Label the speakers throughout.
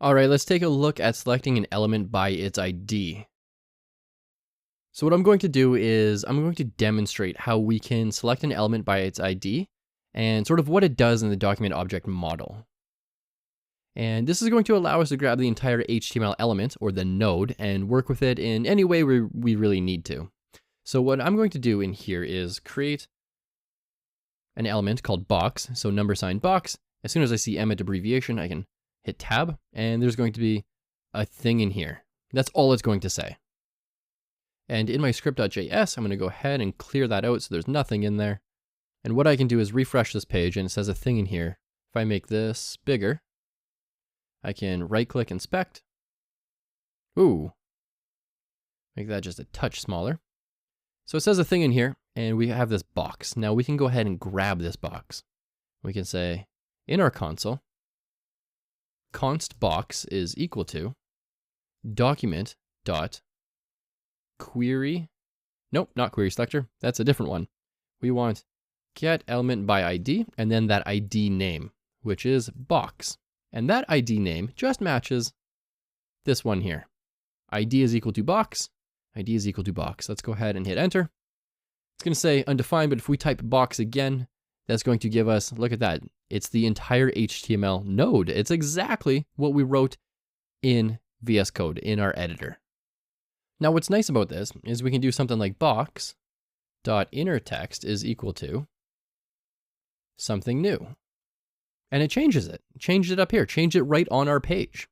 Speaker 1: All right, let's take a look at selecting an element by its ID. So what I'm going to do is I'm going to demonstrate how we can select an element by its ID and sort of what it does in the document object model. And this is going to allow us to grab the entire HTML element or the node and work with it in any way we really need to. So what I'm going to do in here is create an element called box. So number sign box. As soon as I see Emmet abbreviation, I can hit tab and there's going to be a thing in here. That's all it's going to say. And in my script.js, I'm going to go ahead and clear that out so there's nothing in there. And what I can do is refresh this page and it says a thing in here. If I make this bigger, I can right click inspect. Ooh, make that just a touch smaller. So it says a thing in here and we have this box. Now we can go ahead and grab this box. We can say in our console, const box is equal to document dot query. Nope, not query selector. That's a different one. We want get element by ID and then that ID name, which is box. And that ID name just matches this one here. ID is equal to box. ID is equal to box. Let's go ahead and hit enter. It's going to say undefined, but if we type box again, that's going to give us, look at that. It's the entire HTML node. It's exactly what we wrote in VS Code in our editor. Now, what's nice about this is we can do something like box.innerText is equal to something new. And it changes it. Changed it up here. Changed it right on our page.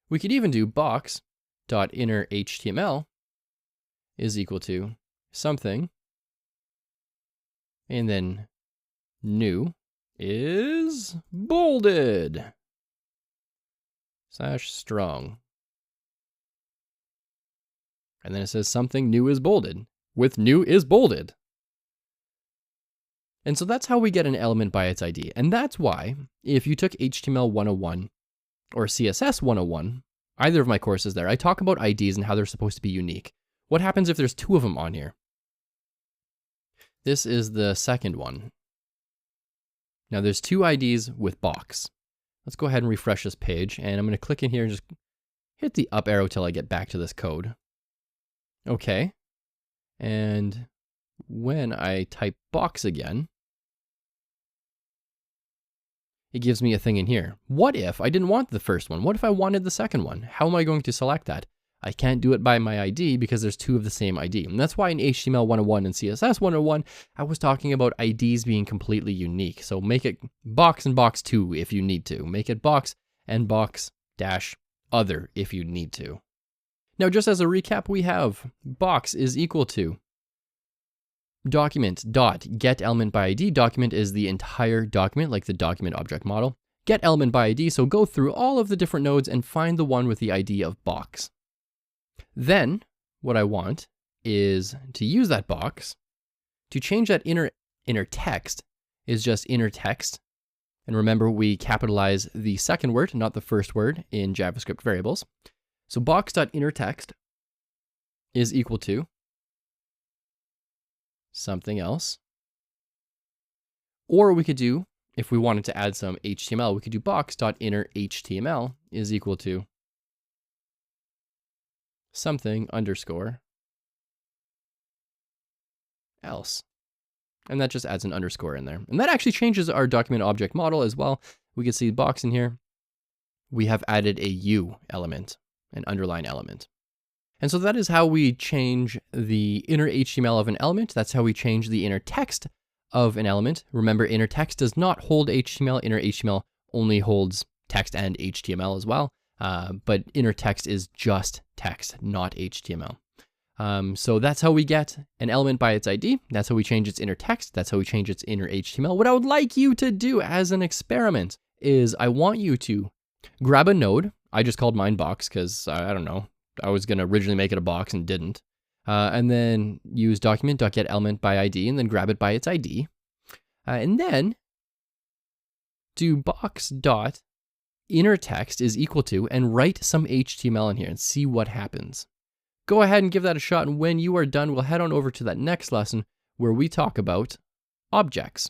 Speaker 1: We could even do box.innerHTML is equal to something. And then new is bolded / strong. And then it says something new is bolded with new is bolded. And so that's how we get an element by its ID. And that's why if you took HTML 101 or CSS 101, either of my courses there, I talk about IDs and how they're supposed to be unique. What happens if there's two of them on here? This is the second one. Now there's two IDs with box. Let's go ahead and refresh this page. And I'm going to click in here and just hit the up arrow till I get back to this code. Okay. And when I type box again, it gives me a thing in here. What if I didn't want the first one? What if I wanted the second one? How am I going to select that? I can't do it by my ID because there's two of the same ID. And that's why in HTML 101 and CSS 101, I was talking about IDs being completely unique. So make it box and box 2 if you need to. Make it box and box dash other if you need to. Now, just as a recap, we have box is equal to document dot get element by ID. Document is the entire document, like the document object model. Get element by ID, so go through all of the different nodes and find the one with the ID of box. Then what I want is to use that box to change that inner text is just inner text. And remember, we capitalize the second word, not the first word in JavaScript variables. So box.innerText is equal to something else. Or we could do, if we wanted to add some HTML, we could do box.innerHTML is equal to something underscore else. And that just adds an underscore in there. And that actually changes our document object model as well. We can see box in here. We have added a U element, an underline element. And so that is how we change the inner HTML of an element. That's how we change the inner text of an element. Remember, inner text does not hold HTML. Inner HTML only holds text and HTML as well. But inner text is just text, not HTML. So that's how we get an element by its ID. That's how we change its inner text. That's how we change its inner HTML. What I would like you to do as an experiment is I want you to grab a node. I just called mine box because I don't know. I was going to originally make it a box and didn't. And then use document.getElement by ID and then grab it by its ID. And then do box.innerText is equal to and write some HTML in here and see what happens. Go ahead and give that a shot. And when you are done, we'll head on over to that next lesson where we talk about objects.